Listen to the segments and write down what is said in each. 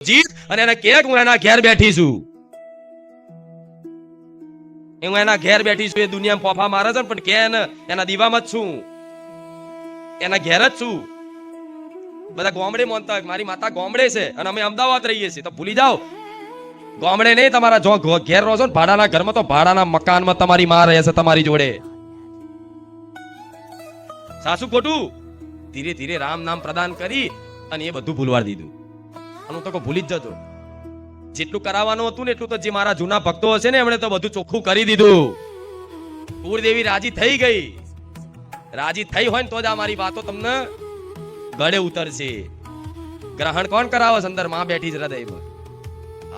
જીત અને એને કે હું એના ઘેર બેઠી છું, હું એના ઘેર બેઠી છું. એ દુનિયામાં ફોફા મારે છે પણ કે એના દીવામાં જ છું, એના ઘેર જ છું. બધા ગોમડે માનતા હોય મારી માતા ગોમડે છે અને અમે અમદાવાદ રહીએ છીએ, તો ભૂલી જાઓ ગોમડે નહીં, તમારા જો ઘેર રહો છો ને ભાડાના ઘરમાં, તો ભાડાના મકાનમાં તમારી માં રહે છે તમારી જોડે. સાસુ ખોટું? ધીરે ધીરે રામ નામ પ્રદાન કરી અને એ બધું ભૂલવા દીધું. અને હું તો ભૂલી જ જતો. જેટલું કરાવવાનું હતું ને એટલું તો જે મારા જૂના ભક્તો હશે ને એમણે તો બધું ચોખ્ખું કરી દીધું. કુળદેવી રાજી થઈ ગઈ. રાજી થઈ હોય ને તો જ આ મારી વાતો તમને ગળે ઉતરશે. ગ્રહણ કોણ કરાવે છે? અંદર માં બેઠી જ હૃદયમાં.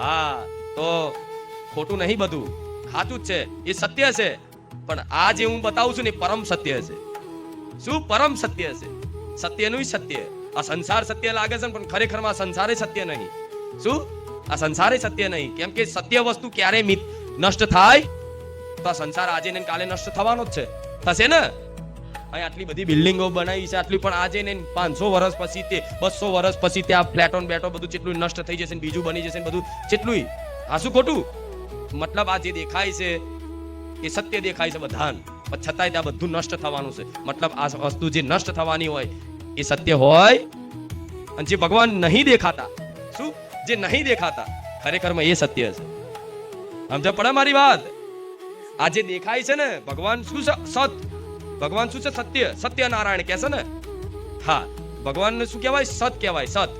હા, તો ખોટું નહીં, બધું સાચું જ છે, એ સત્ય છે. પણ આ જે હું બતાવું છું ને પરમ સત્ય છે. શું પરમ સત્ય છે? સત્યનું સત્ય. આ સંસાર સત્ય લાગે છે પણ ખરેખરમાં સંસારે સત્ય નહીં. શું? આ સંસારે સત્ય નહીં. કેમ કે સત્ય વસ્તુ ક્યારે નષ્ટ થાય? તો આ સંસાર આજે ને કાલે નષ્ટ થવાનો જ છે. થશે ને? અહીં આટલી બધી બિલ્ડિંગો બનાવી છે, આટલી, પણ આજે ને 500 વર્ષ પછી, તે 200 વર્ષ પછી ત્યાં ફ્લેટો બેટો બધું કેટલું નષ્ટ થઈ જશે, બીજું બની જશે બધું કેટલું. આ શું ખોટું? મતલબ આ જે દેખાય છે એ સત્ય દેખાય છે બધાને, પણ છતાંય ત્યાં બધું નષ્ટ થવાનું છે. મતલબ આ વસ્તુ જે નષ્ટ થવાની હોય એ સત્ય હોય, અને જે ભગવાન નહીં દેખાતા, શું જે નહીં દેખાતા ખરેખરમાં એ સત્ય છે. સમજ પડે મારી વાત? આ જે દેખાય છે ને ભગવાન શું છે? સત. ભગવાન શું છે? સત્ય. સત્યનારાયણ કહે છે ને. હા, ભગવાન શું કહેવાય? સત કહેવાય. સત.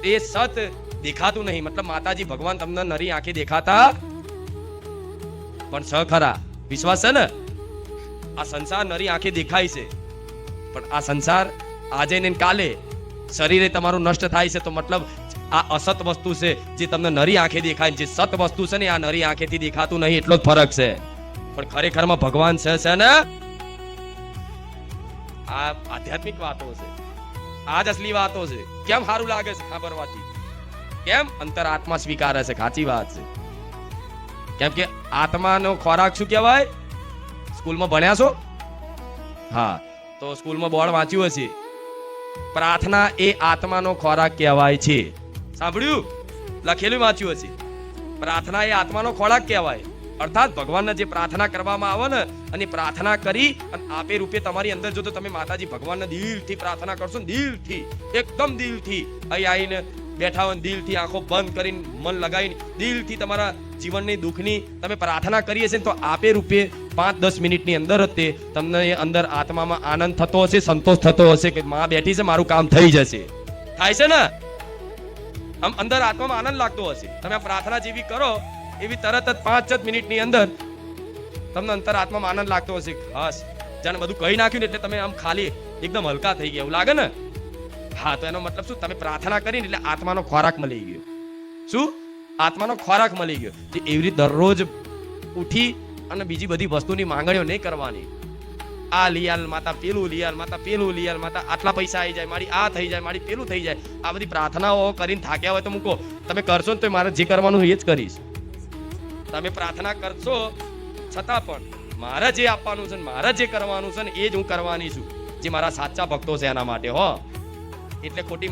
એ સત દેખાતું નહીં. મતલબ માતાજી ભગવાન તમને નરી આંખે દેખાતા પણ સ ખરા. વિશ્વાસ છે ને? આ સંસાર નરી આંખે દેખાય છે પણ આ સંસાર આજે ને કાલે શરીરે તમારું નષ્ટ થાય છે. તો મતલબ આ અસત વસ્તુ છે જે તમને નરી આંખે દેખાય, જે સત વસ્તુ છે ને આ નરી આંખેથી દેખાતું નહીં, એટલો જ ફરક છે. પણ ખરેખરમાં ભગવાન છે ને. આ આધ્યાત્મિક વાતો છે, આ જ અસલી વાતો છે. કેમ સારું લાગે છે ખબરવાથી? કેમ? અંતર આત્મા સ્વીકારે છે. સાચી વાત છે. કેમ કે આત્માનો ખોરાક શું કહેવાય? સ્કૂલમાં ભણ્યા છો? હા, તો સ્કૂલમાં બોર્ડ વાંચ્યું હશે, પ્રાર્થના એ આત્માનો ખોરાક કહેવાય છે. સાંભળ્યું? લખેલું વાંચ્યું હશે. પ્રાર્થના એ આત્માનો ખોરાક કહેવાય. અર્થાત ભગવાનને જે પ્રાર્થના કરવામાં આવે ને, અને પ્રાર્થના કરી અને આપે રૂપે તમારી અંદર જો તો તમે માતાજી ભગવાનને દિલથી પ્રાર્થના કરશો ને, દિલથી, એકદમ દિલથી, અહીં આવીને બેઠા હોય દિલથી, આંખો બંધ કરીને, મન લગાવીને દિલથી તમારા જીવનની દુઃખની તમે પ્રાર્થના કરીએ છે, તો આપે રૂપે 5-10 મિનિટની અંદર જ તે તમને અંદર આત્મામાં આનંદ થતો હશે, સંતોષ થતો હશે કે માં બેઠી છે, મારું કામ થઈ જશે. થાય છે ને? આમ અંદર આત્મામાં આનંદ લાગતો હશે. તમે આ પ્રાર્થના જેવી કરો એવી તરત જ 5 મિનિટની અંદર તમને અંતર આત્મામાં આનંદ લાગતો હશે. ખાસ જાણે બધું કહી નાખ્યું ને એટલે તમે આમ ખાલી એકદમ હલકા થઈ ગયા એવું લાગે ને. હા, તો એનો મતલબ શું? તમે પ્રાર્થના કરીને એટલે આત્માનો ખોરાક મળી ગયો. શું? આત્માનો ખોરાક મળી ગયો. જે એવી રીતે દરરોજ ઉઠી અને બીજી બધી વસ્તુની માંગણીઓ નહીં કરવાની. આ લિયાલ માતા, પેલું લિયાલ માતા, પેલું લિયાલ માતા, આટલા પૈસા આવી જાય, મારી આ થઈ જાય, મારી પેલું થઈ જાય. આ બધી પ્રાર્થનાઓ કરીને થાક્યા હોય તો મૂકો. તમે કરશો ને તો મારે જે કરવાનું એ જ કરીશ. તમે પ્રાર્થના કરશો છતાં પણ મારે જે આપવાનું છે, મારે જે કરવાનું છે ને એ જ હું કરવાની છું. જે મારા સાચા ભક્તો છે એના માટે. હો, એટલે ખોટી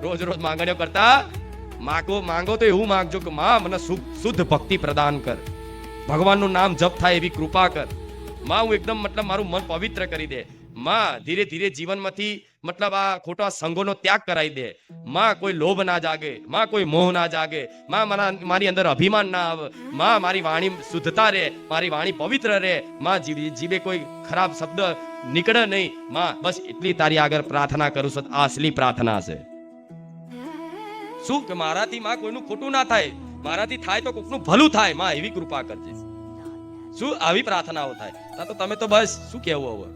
રોજ રોજ માંગણીઓ કરતા માંગો તો એવું માંગજો કે માં મને શુદ્ધ ભક્તિ પ્રદાન કર, ભગવાનનું નામ જપ થાય એવી કૃપા કર. માં હું એકદમ મતલબ મારું મન પવિત્ર કરી દે. માં ધીરે ધીરે જીવનમાંથી મતલબ આ ખોટા સંગોનો ત્યાગ કરાવી દે. માં કોઈ લોભ ના જાગે, માં કોઈ મોહ ના જાગે, માં મારી અંદર અભિમાન ના આવે, માં મારી વાણી શુદ્ધતા રહે, મારી વાણી પવિત્ર રહે, માં જીવે કોઈ ખરાબ શબ્દ નીકળે નહીં. માં બસ એટલી તારી આગળ પ્રાર્થના કરું છું. આ અસલી પ્રાર્થના છે. શું કે મારાથી માં કોઈનું ખોટું ના થાય, મારાથી થાય તો કોકનું ભલું થાય. માં એવી કૃપા કરજે. શું આવી પ્રાર્થનાઓ થાય? ના તો તમે તો બસ શું કહેવું હવે?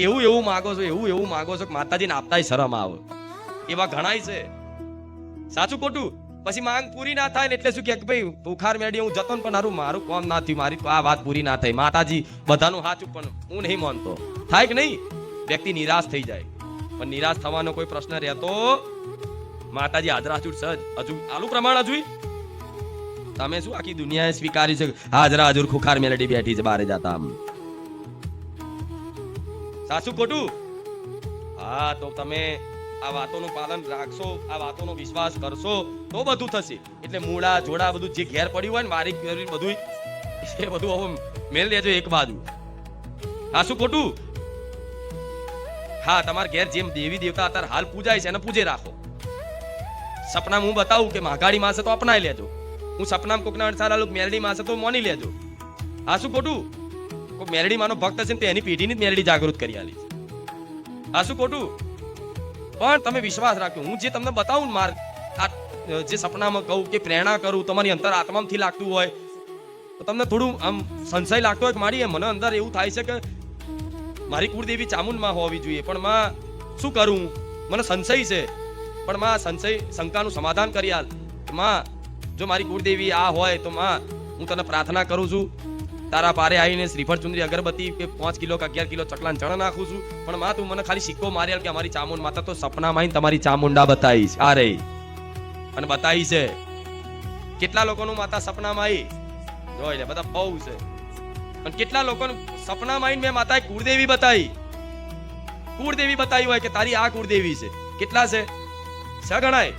એવું માગો છો, એવું માગો છો કે માતાજીને આપતાય શરમ આવે. એવા ઘણાય છે. સાચું ખોટું? પછી માંગ પૂરી ના થાય ને એટલે શું કે ભાઈ બુખાર મેડી હું જતો ને પણ મારું કામ ના થયું, મારી આ વાત પૂરી ના થઈ. માતાજી બધાનું સાચું પણ હું નહીં માનતો. થાય કે નહીં? વ્યક્તિ નિરાશ થઈ જાય. પણ નિરાશ થવાનો કોઈ પ્રશ્ન રહેતો માતાજી હાજર હાજર સજ હજુ આલુ પ્રમાણ હજુ તમે શું આખી દુનિયાએ સ્વીકારી છે હાજર હાજર ખુખાર મેલડી બેઠી છે બારે જાતા. આમ સાચું ખોટું? હા, તો તમે આ વાતોનું પાલન રાખશો, આ વાતોનો વિશ્વાસ કરશો તો બધું થશે. એટલે મૂળા જોડા બધું જે ઘેર પડ્યું હોય ને મારી બધું એ બધું હવે મેલ દેજો એક બાજુ. હા શું ખોટું? હા, તમારા ઘેર જેમ દેવી દેવતા અત્યારે હાલ પૂજાય છે એને પૂજે રાખો. સપના હું બતાવું કે માઘાડી માસે તો અપનાવી લેજો. હું સપનામાં કોકના સારા લોક મેલડી માસે તો માની લેજો. હા શું ખોટું? કોઈ મેલડી માનો ભક્ત છે ને એની પેઢીની જ મેલડી જાગૃત કરી આલી. હા શું ખોટું? પણ તમે વિશ્વાસ રાખ્યો. હું જે તમને બતાવું ને માર જે સપનામાં કહું કે પ્રેરણા કરું, તમારી અંતર આત્મામાંથી લાગતું હોય તો તમને થોડું આમ સંશય લાગતો હોય કે મારી મને અંદર એવું થાય છે કે મારી કુળદેવી ચામુંડમાં હોવી જોઈએ, પણ માં શું કરું, મને સંશય છે. પણ માં સંશય શંકાનું સમાધાન કરી આલ. માં જો મારી કુળદેવી આ હોય તો માં હું તને પ્રાર્થના કરું છું, તારા પારે આવીને શ્રીફળ ચુંદરી અગરબત્તી કે 5 કિલો કે 11 કિલો ચકલાન ચણ નાખું છું, પણ માં તું મને ખાલી સિક્કો મારી આલ કે અમારી ચામુંડ માતા તો સપનામાં આવીને તમારી ચામુંડા બતાવીશ. આ રહી અને બતાવી છે. કેટલા લોકોનું માતા સપનામાં આવી જોઈ લે, બધા બહુ છે. અને કેટલા લોકોનું સપનામાં આવીને મેં માતાએ કુળદેવી બતાવી, કુળદેવી બતાવી હોય કે તારી આ કુળદેવી છે. કેટલા છે? ગણાય.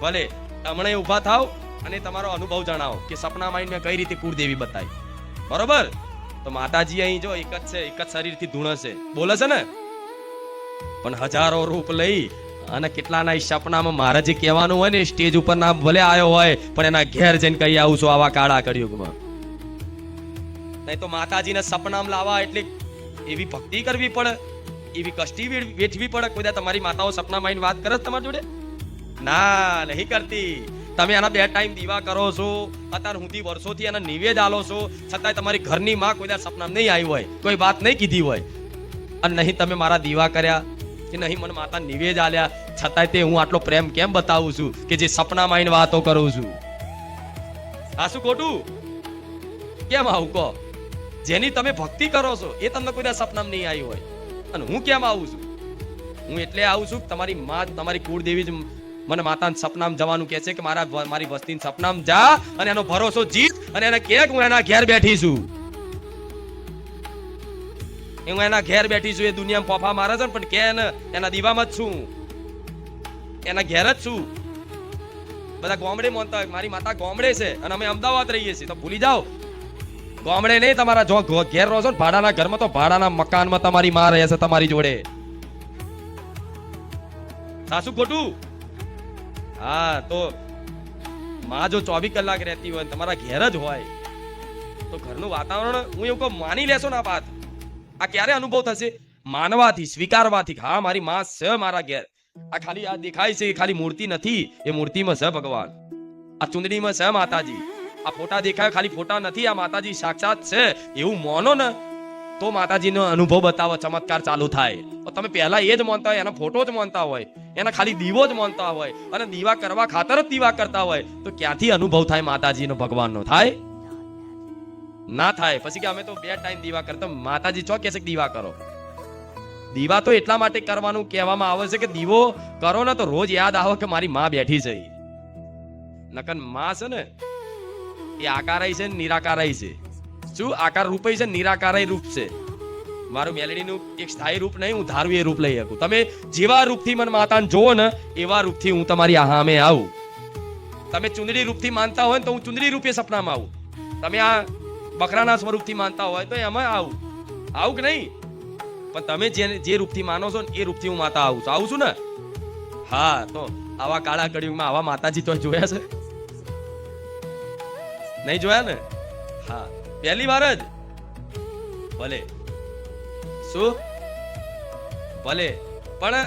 ભલે હમણાં ઉભા થાવ અને તમારો અનુભવ જણાવો કે સપનામાં આવીને મેં કઈ રીતે કુળદેવી બતાવી. બરોબર? તો માતાજી અહીં જો એક જ છે, એક જ શરીરથી ધૂણે છે, બોલે છે ને, પણ હજારો રૂપ લઈ અને કેટલાના સપનામાં મારે જે કહેવાનું હોય ને સ્ટેજ ઉપર ના ભલે આવ્યો હોય પણ એના ઘેર જઈને કહી આવું છું આવા કાળા કળિયુગમાં. નહીં તો માતાજીને સપનામાં લાવવા એટલે એવી ભક્તિ કરવી પડે, એવી કષ્ટી વેઠવી પડે. કોઈ તમારી માતાઓ સપનામાં આવીને વાત કરે તમારી જોડે? ના, નહીં કરતી. તમે એના 2 ટાઈમ દીવા કરો છો, અત્યારે સુધી વર્ષોથી એના નિવેદ આલો છો, છતાંય તમારી ઘરની માં કોઈ સપનામાં નહીં આવી હોય, કોઈ વાત નહીં કીધી હોય, અને નહીં તમે મારા દીવા કર્યા કે નહીં મને માતા નિવેદ આલ્યા, છતાંય તે હું આટલો પ્રેમ કેમ બતાવું છું કે જે સપનામાં આવીને વાતો કરું છું. આ શું ખોટું? કેમ આવું કહો? જેની તમે ભક્તિ કરો છો એ તમને કોઈ સપનામાં નહીં આવી હોય, અને હું કેમ આવું છું? હું એટલે આવું છું કે તમારી માં, તમારી કુળદેવી જ મને માતાના સપનામાં જવાનું કહે છે કે મારી વસ્તીના સપનામાં જા અને એનો ભરોસો જીત અને એને કહે કે હું એના ઘેર બેઠી છું. હું એના ઘેર બેઠી છું. એ દુનિયામાં પોફા મારે છે પણ કે એના દીવામાં જ છું, એના ઘેર જ છું. બધા ગામડે માનતા હોય મારી માતા ગામડે છે અને અમે અમદાવાદ રહીએ છીએ, તો ભૂલી જાઓ. ગામડે નહીં, તમારા જો ઘેર રહો છો ને ભાડાના ઘરમાં, તો ભાડાના મકાનમાં તમારી માં રહે છે તમારી જોડે. સાસુ ખોટું? હા, તો માં જો 24 કલાક રહેતી હોય તમારા ઘેર જ હોય તો ઘરનું વાતાવરણ હું એવું કહું માની લેશો ને આ વાત. આ ક્યારે અનુભવ થશે? માનવાથી, સ્વીકારવાથી. હા, મારી માં છે મારા ઘેર. આ ખાલી આ દેખાય છે ખાલી મૂર્તિ નથી, એ મૂર્તિમાં છે ભગવાન. આ ચુંદડીમાં છે માતાજી. આ ફોટા દેખાય ખાલી ફોટા નથી, આ માતાજી સાક્ષાત છે એવું માનો ને તો માતાજીનો અનુભવ બતાવો, ચમત્કાર ચાલુ થાય. તમે પહેલા એ જ માનતા હોય, એના ફોટો જ માનતા હોય, એના ખાલી દીવો જ માનતા હોય અને દીવા કરવા ખાતર જ દીવા કરતા હોય, તો ક્યાંથી અનુભવ થાય માતાજીનો, ભગવાનનો? થાય ના થાય. પછી કે અમે તો 2 ટાઈમ દીવા કરતા. માતાજી ચો કે છે દીવા કરો? દીવા તો એટલા માટે કરવાનું કહેવામાં આવે છે કે દીવો કરો ને તો રોજ યાદ આવે કે મારી માં બેઠી છે. નકન માં છે ને એ આકારાય છે, નિરાકારાય છે. શું આકાર રૂપે છે, નિરાકારાય રૂપ છે. મારું મેલડીનું એક સ્થાયી રૂપ નહીં, હું ધારું એ રૂપ લઈ શકું. તમે જેવા રૂપથી મને માતાને જોવો ને એવા રૂપથી હું તમારી સામે આવું. તમે ચુંદડી રૂપથી માનતા હોય તો હું ચુંદડી રૂપે સપનામાં આવું. તમે આ બકરાના સ્વરૂપથી માનતા હોય તો એમાં આવું કે નહીં? પણ તમે જે રૂપથી માનો છો ને એ રૂપથી હું માતા આવું છું ને. હા, તો આવા કાળા કળિયુગમાં આવા માતાજી તો જોયા છે? નહીં જોયા ને? હા, પહેલી વાર જ. ભલે શું ભલે, પણ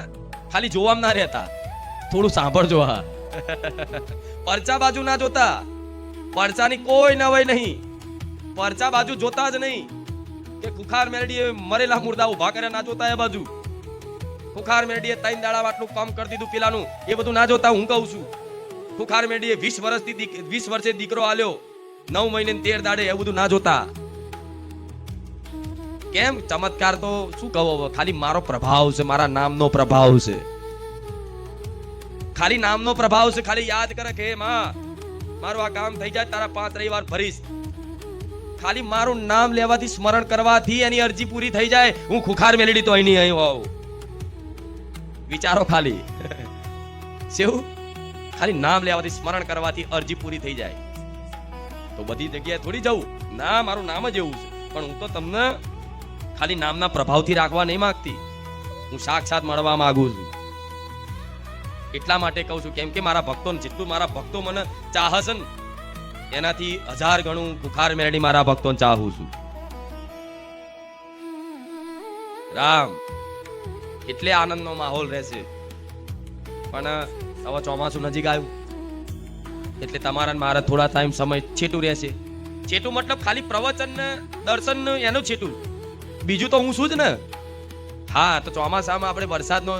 ખાલી જોવામાં ના રહેતા, થોડું સાંભળજો. હા, પરચા બાજુ ના જોતા. પરચાની કોઈ નવાઈ નહીં. પરચા બાજુ જોતા જ નહીં કે ખુખાર મેરડીએ મરેલા મુર્દા ઉભા કર્યા, ના જોતા. એ બાજુ ખુખાર મેરડીએ 3 દાડા આટલું કામ કરી દીધું પેલાનું, એ બધું ના જોતા. હું કહું છું ખુખાર મેરડીએ 20 વર્ષે દીકરો આલ્યો, 9 મહિને 13 દાડે, એ બધું ના જોતા. કેમ? ચમત્કાર તો શું કહો, ખાલી મારો પ્રભાવ છે, મારા નામનો પ્રભાવ છે, ખાલી નામનો પ્રભાવ છે. ખાલી યાદ કરે કે માં મારું આ કામ થઈ જાય, તારા 5 રવિવાર ભરીશ. ખાલી મારું નામ લેવાથી, સ્મરણ કરવાથી એની અરજી પૂરી થઈ જાય. હું ખુખાર મેલડી તો અહીં નહીં આવું. વિચારો ખાલી શું ખાલી નામ લેવાથી સ્મરણ કરવાથી અરજી પૂરી થઈ જાય. તો બધી જગ્યાએ થોડી જવું ના, મારું નામ જ એવું છે, પણ હું તો તમને ખાલી નામના પ્રભાવથી રાખવા નહીં માંગતી, હું સાક્ષાત મળવા માંગુ છું. એટલા માટે કહું છું, કેમ કે મારા ભક્તો જેટલું મારા ભક્તો મને ચાહશે ને એનાથી 1000 ગણું બુખાર મેળડી મારા ભક્તોને ચાહું છું. રામ એટલે આનંદનો માહોલ રહેશે. પણ હવે ચોમાસું નજીક આવ્યું એટલે તમારા મારા થોડા ટાઈમ સમય છેટું રહેશે. છેટું મતલબ ખાલી પ્રવચન ને દર્શન ને એનું છેટું, બીજું તો હું શું જ ને. હા, તો ચોમાસામાં આપણે વરસાદનો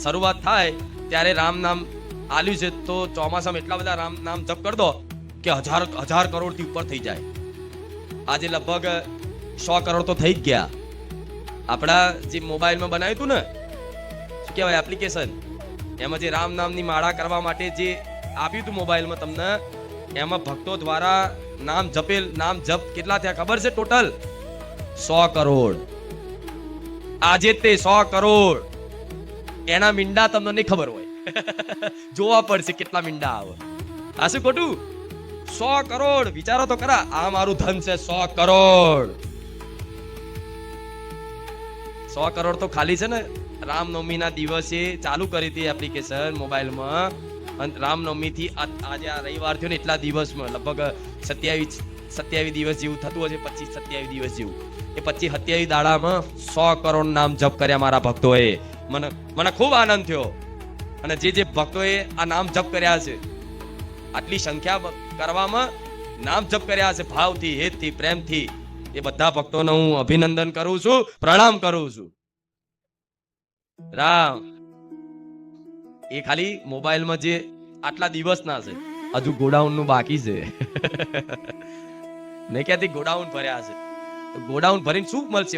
શરૂઆત થાય ત્યારે રામ નામ આલ્યું છે, તો ચોમાસામાં એટલા બધા રામ નામ જપ કરી દો કે 1000 કરોડથી ઉપર થઈ જાય. આજે લગભગ 100 કરોડ તો થઈ જ ગયા. આપણા જે મોબાઈલમાં બનાવ્યું હતું ને, શું કહેવાય એપ્લિકેશન, એમાં જે રામ નામની માળા કરવા માટે જે આપ્યું હતું મોબાઈલમાં તમને, એમાં ભક્તો દ્વારા નામ જપ કેટલા થયા ખબર છે? ટોટલ 100 કરોડ. આજે તે 100 કરોડ એના મીંડા તમને નહીં ખબર હોય. જોવા પડશે કેટલા મીંડા આવે. આ શું ખોટું? 100 કરોડ વિચારો તો ખરા. આ મારું ધન છે 100 કરોડ. 100 કરોડ તો ખાલી છે ને રામનવમીના દિવસે ચાલુ કરી હતી એપ્લિકેશન મોબાઈલમાં, અને રામનવમી થી આજે આ રવિવાર થયો ને એટલા દિવસમાં લગભગ 27 દિવસ જેવું થતું હશે, 25-27 દિવસ જેવું. એ 25-27 દાડામાં 100 કરોડ નામ જપ કર્યા મારા ભક્તોએ. મને ખૂબ આનંદ થયો. અને જે ભક્તોએ આ નામ જપ કર્યા છે, આટલી સંખ્યા કરવામાં નામ જપ કર્યા છે ભાવથી, હેતથી, પ્રેમથી, એ બધા ભક્તોને હું અભિનંદન કરું છું, પ્રણામ કરું છું. રામ એ ખાલી મોબાઈલમાં જે આટલા દિવસના છે, હજુ ગોડાઉન નું બાકી છે. નહીં ક્યાંથી ગોડાઉન ભર્યા છે. ગોડાઉન ભરીને શું મળશે?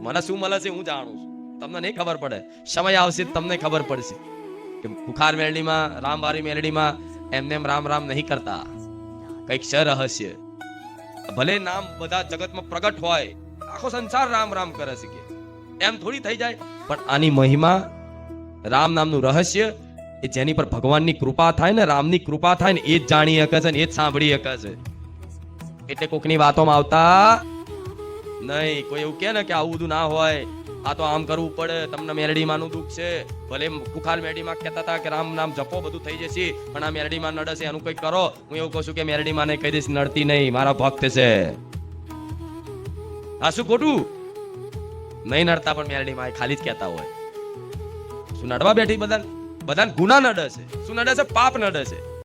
મને શું મળે છે હું જાણું છું, તમને નહીં ખબર પડે. સમય આવશે તમને ખબર પડશે કે બુખાર મેલડીમાં, રામવારી મેલડીમાં એમને રામ રામ નહીં કરતા, કઈક છે રહસ્ય. ભલે નામ બધા જગતમાં પ્રગટ હોય, આખો સંસાર રામ રામ કરે છે કે એમ થોડી થઈ જાય, પણ આની મહિમા, રામ નામનું રહસ્ય, એ જેની પર ભગવાનની કૃપા થાય ને, રામની કૃપા થાય ને, એ જ જાણી શકે છે ને એ જ સાંભળી શકે છે. એટલે કોકની વાતોમાં આવતા નહીં. કોઈ એવું કે ને કે આવું બધું ના હોય, આ તો આમ કરવું પડે, તમને મેરડીમાં નું દુઃખ છે. ભલે બુખાર મેરડીમાં કહેતા હતા કે રામ નામ જપો બધું થઈ જશે, પણ આ મેરડીમાં નડે છે, એનું કંઈક કરો. હું એવું કહું છું કે મેરડીમાં ને કહી દઈશ નડતી નહીં, મારા ભક્ત છે. આ શું ખોટું? નહીં નડતા પણ મેરડીમાં ખાલી જ કહેતા હોય. શું નડવા બેઠી? બધા ગુના નડે છે. શું નડે છે? પાપ નડે છે.